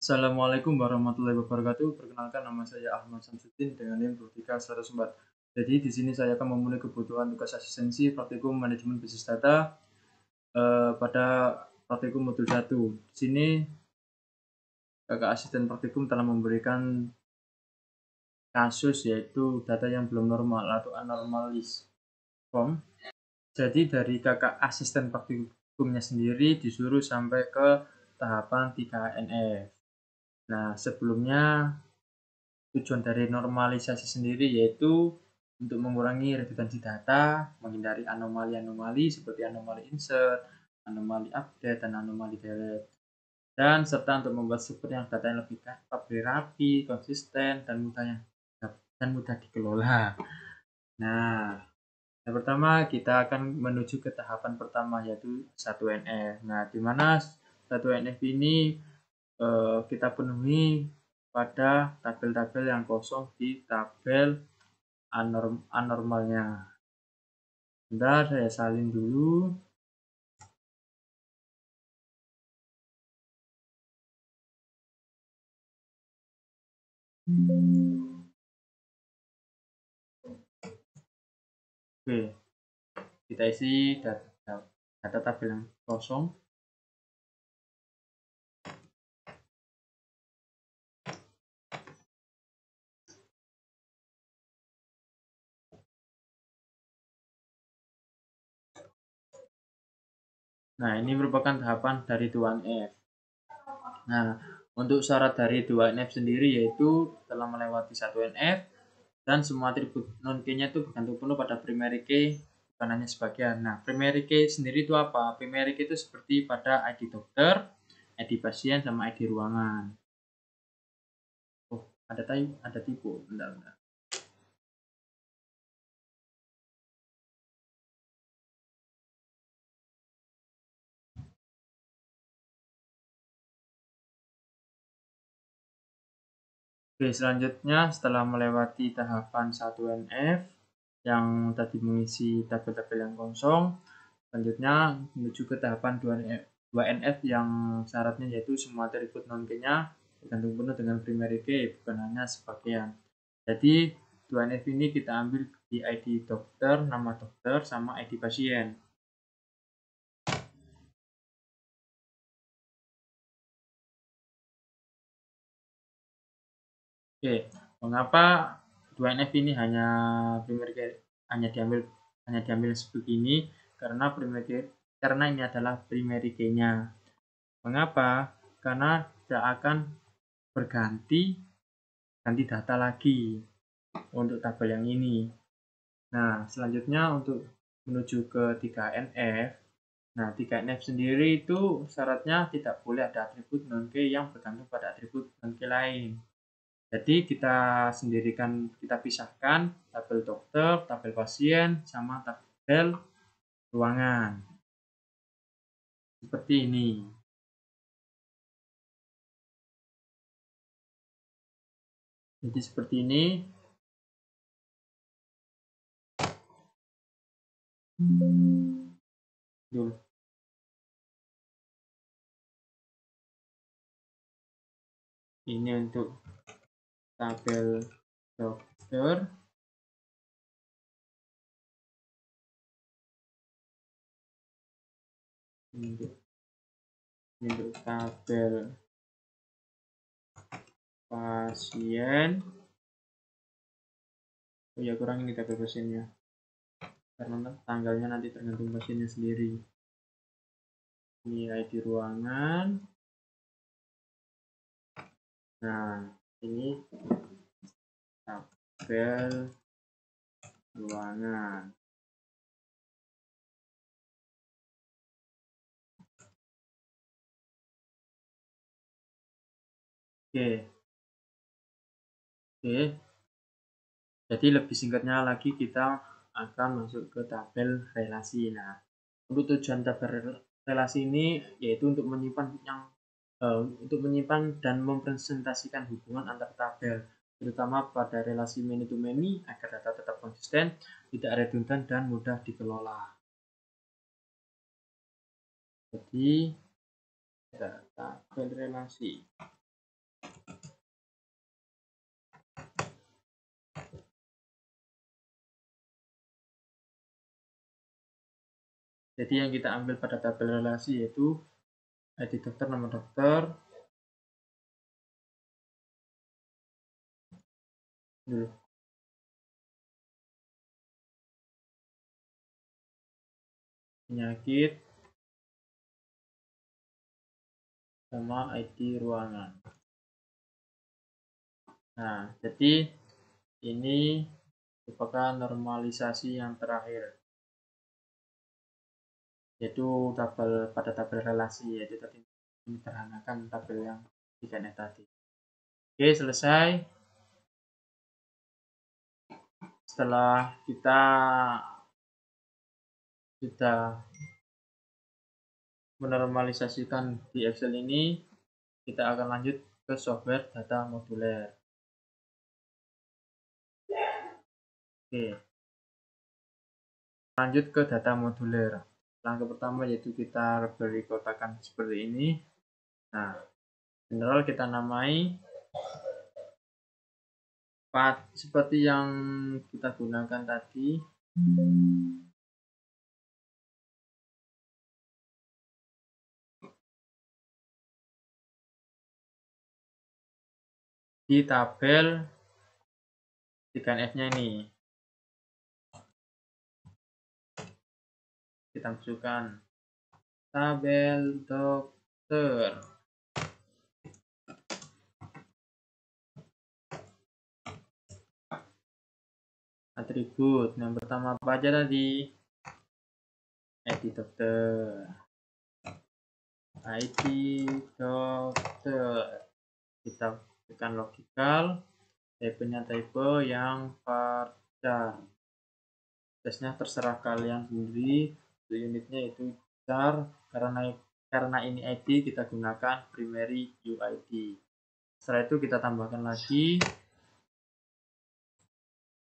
Assalamualaikum warahmatullahi wabarakatuh. Perkenalkan, nama saya Ahmad Samsudin dengan NIM 2314. Jadi di sini saya akan memenuhi kebutuhan tugas asistensi praktikum manajemen bisnis data pada praktikum modul 1. Di sini kakak asisten praktikum telah memberikan kasus yaitu data yang belum normal atau anomalies form. Jadi dari kakak asisten praktikumnya sendiri disuruh sampai ke tahapan 3NF. Nah, sebelumnya tujuan dari normalisasi sendiri yaitu untuk mengurangi redundansi data, menghindari anomali-anomali seperti anomali insert, anomali update, dan anomali delete. Dan serta untuk membuat sumber yang data yang lebih rapi, konsisten, dan mudah dikelola. Nah, yang pertama kita akan menuju ke tahapan pertama yaitu 1NF. Nah, di mana 1NF ini kita penuhi pada tabel-tabel yang kosong di tabel anormalnya. Bentar, saya salin dulu. Oke, kita isi data tabel yang kosong. Nah, ini merupakan tahapan dari 2NF. Nah, untuk syarat dari 2NF sendiri yaitu telah melewati 1NF dan semua atribut non-key-nya itu bergantung penuh pada primary key, bukan hanya sebagian. Nah, primary key sendiri itu apa? Primary key itu seperti pada ID dokter, ID pasien, sama ID ruangan. Oh, ada tipe. Bentar. Oke, selanjutnya setelah melewati tahapan 1NF yang tadi mengisi tabel-tabel yang kosong, selanjutnya menuju ke tahapan 2NF yang syaratnya yaitu semua atribut non-key-nya bergantung penuh dengan primary key, bukan hanya sebagian. Jadi 2NF ini kita ambil di ID dokter, nama dokter, sama ID pasien. Oke, mengapa 2NF ini hanya diambil sebegini? Karena ini adalah primary key-nya. Mengapa? Karena tidak akan ganti data lagi untuk tabel yang ini. Nah, selanjutnya untuk menuju ke 3NF. Nah, 3NF sendiri itu syaratnya tidak boleh ada atribut non-key yang bergantung pada atribut non-key lain. Jadi kita pisahkan tabel dokter, tabel pasien, sama tabel ruangan. Seperti ini. Jadi seperti ini. Ini untuk tabel dokter. Untuk tabel pasien. Oh ya, kurang ini tabel pasiennya. Karena tanggalnya nanti tergantung pasiennya sendiri. Ini ID ruangan. Nah, ini tabel ruangan. Oke. Jadi lebih singkatnya lagi kita akan masuk ke tabel relasi. Nah, untuk tujuan tabel relasi ini yaitu untuk menyimpan dan mempresentasikan hubungan antar tabel, terutama pada relasi many to many agar data tetap konsisten, tidak redundan, dan mudah dikelola. Jadi tabel relasi. Jadi yang kita ambil pada tabel relasi yaitu ID dokter, nama dokter, dulu penyakit, sama ID ruangan. Nah, jadi ini merupakan normalisasi yang terakhir, yaitu pada tabel relasi, yaitu tadi menyederhanakan tabel yang 3NF tadi. Oke, selesai. Setelah kita sudah menormalisasikan di Excel ini, kita akan lanjut ke software data moduler. Oke, lanjut ke data moduler. Langkah pertama yaitu kita beri kotakan seperti ini. Nah, general kita namai seperti yang kita gunakan tadi. Di tabel 3NF-nya ini kita masukkan tabel dokter. Atribut yang pertama apa aja tadi? ID dokter. ID dokter. Kita tekan logical. Type-nya type yang varchar. Tesnya terserah kalian sendiri. Untuk unitnya itu char. Karena ini ID kita gunakan primary UID. Setelah itu kita tambahkan lagi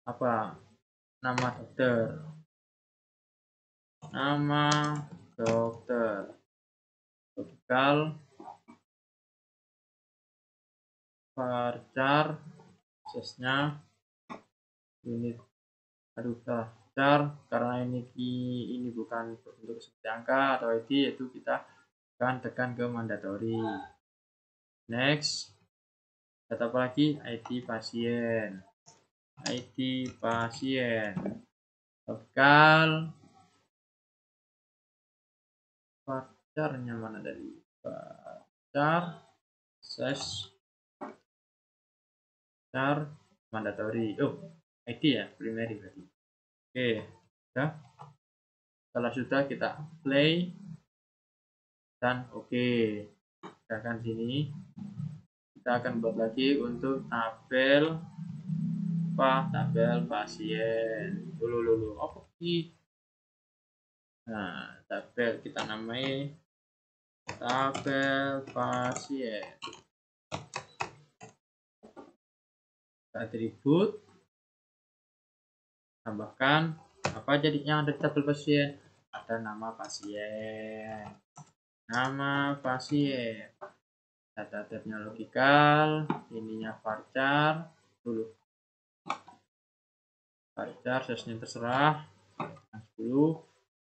apa? Nama dokter. Nama dokter. Logical. Varchar. Aksesnya unit. Aduh, salah. Char karena ini bukan bentuk seperti angka atau ID, yaitu kita akan tekan ke mandatory. Next. Data apa lagi? ID pasien. ID pasien. Logical. Varcharnya mana tadi? Varchar. Ses. Char. Mandatory. Oh, ID ya, primary berarti. Oke, sudah. Setelah sudah kita play dan oke. Kita akan sini. Kita akan buat lagi untuk tabel pasien. Dulu apa sih? Nah, tabel kita namai tabel pasien. Atribut. Tambahkan apa jadinya ada di tabel pasien? Ada nama pasien. Nama pasien. Data type-nya logical, ininya varchar dulu. Varchar sesnya terserah 10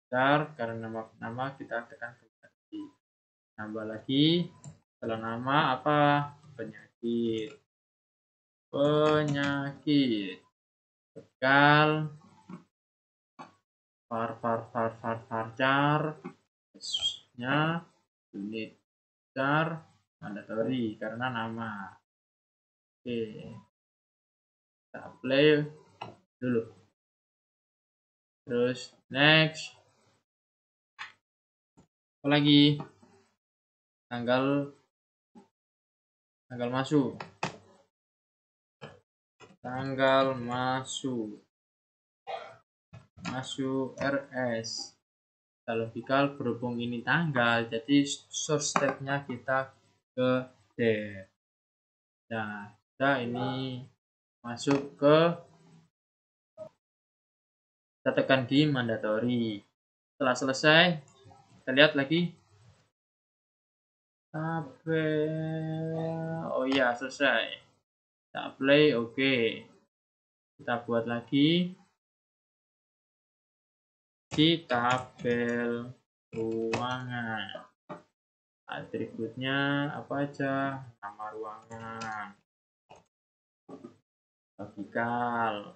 char karena nama kita tekan lagi. Tambah lagi setelah nama apa? Penyakit. Logical varchar sesnya unit char mandatory karena nama. Oke, kita play dulu, terus next. Apa lagi? Tanggal masuk, tanggal masuk RS. Logical berhubung ini tanggal, jadi source step-nya kita ke D. Nah, kita ini masuk ke, kita tekan di mandatory. Setelah selesai, kita lihat lagi tabel. Oh iya, selesai. Kita play, oke. Kita buat lagi di tabel ruangan. Atributnya apa aja? Nama ruangan, logikal,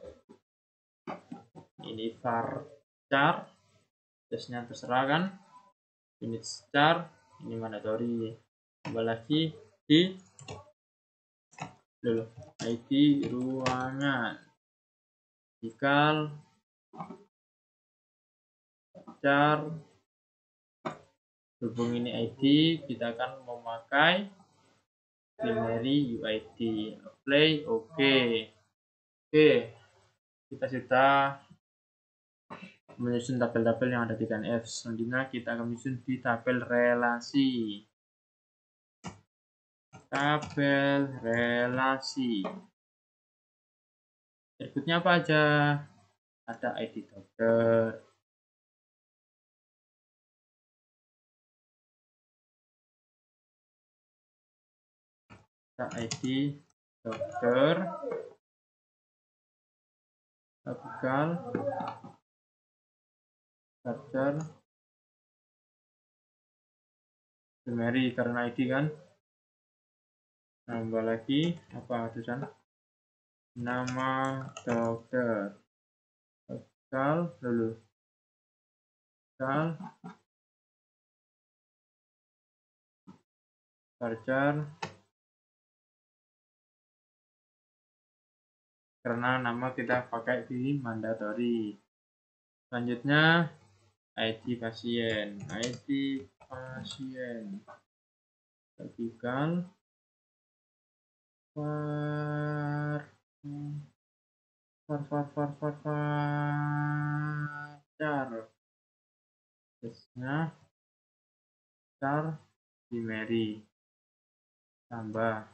ini varchar, tesnya terserah kan, unit char, ini mandatory. Tambah lagi di ID ruangan, logikal, char. Berhubung ini ID, kita akan memakai primary UID. Apply, oke. Kita sudah menyusun tabel-tabel yang ada di KNF. Selanjutnya kita akan menyusun di tabel relasi. Tabel relasi. Atributnya apa aja? Ada ID dokter, ID dokter, logikal, varchar, primary karena ID kan. Tambah lagi apa tulisan? Nama dokter, logikal, varchar, karena nama kita pakai di mandatory. Selanjutnya ID pasien, logikal, varchar, tesnya char primary, tambah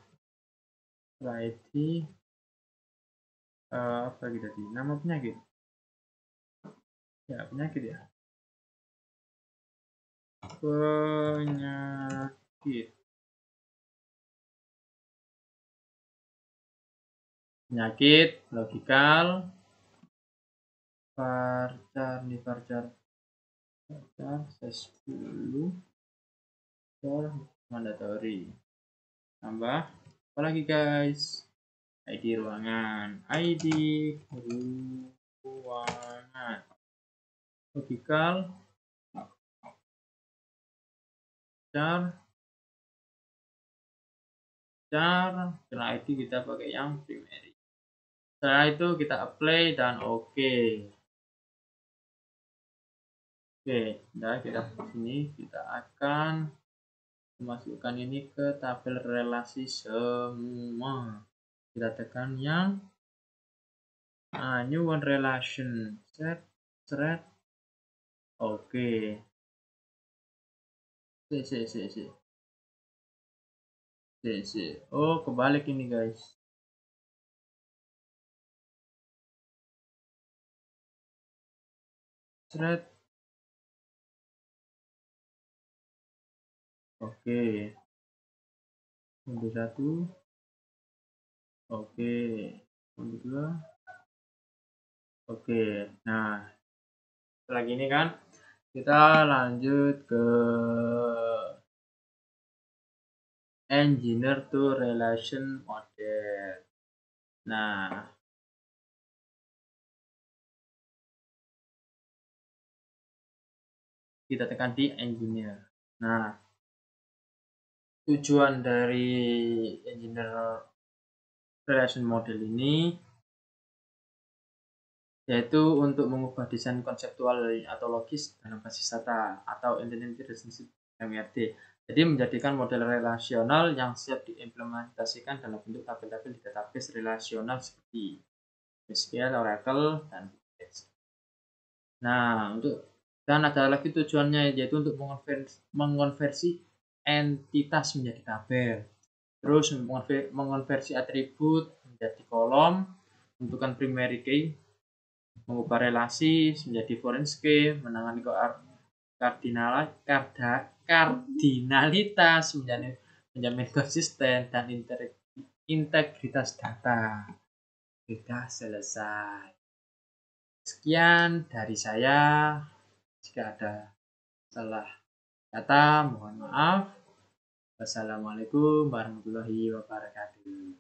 ID apa lagi tadi, nama penyakit ya, penyakit logikal, varchar ses 10 mandatory, tambah apa lagi guys, ID ruangan, logikal, char, karena ID kita pakai yang primary. Setelah itu kita apply dan oke. Nah kita sini kita akan memasukkan ini ke tabel relasi semua. Kita tekan yang new one relation, set, oke. Oh kebalik ini guys. Thread. Oke. Untuk 1. Oke. Untuk 2. Oke. Nah, setelah gini kan kita lanjut ke engineer to relation model. Nah, kita tekan di engineer. Nah, tujuan dari engineer relation model ini yaitu untuk mengubah desain konseptual atau logis dalam basis data atau Entity Relationship MRD. Jadi menjadikan model relasional yang siap diimplementasikan dalam bentuk tabel-tabel di database relasional seperti SQL, Oracle, dan Access. Nah, dan ada lagi tujuannya yaitu untuk mengonversi entitas menjadi tabel. Terus mengonversi atribut menjadi kolom, menentukan primary key, mengubah relasi menjadi foreign key, menangani kardinalitas, menjamin konsisten dan integritas data. Sudah selesai. Sekian dari saya. Jika ada salah kata, mohon maaf. Wassalamualaikum warahmatullahi wabarakatuh.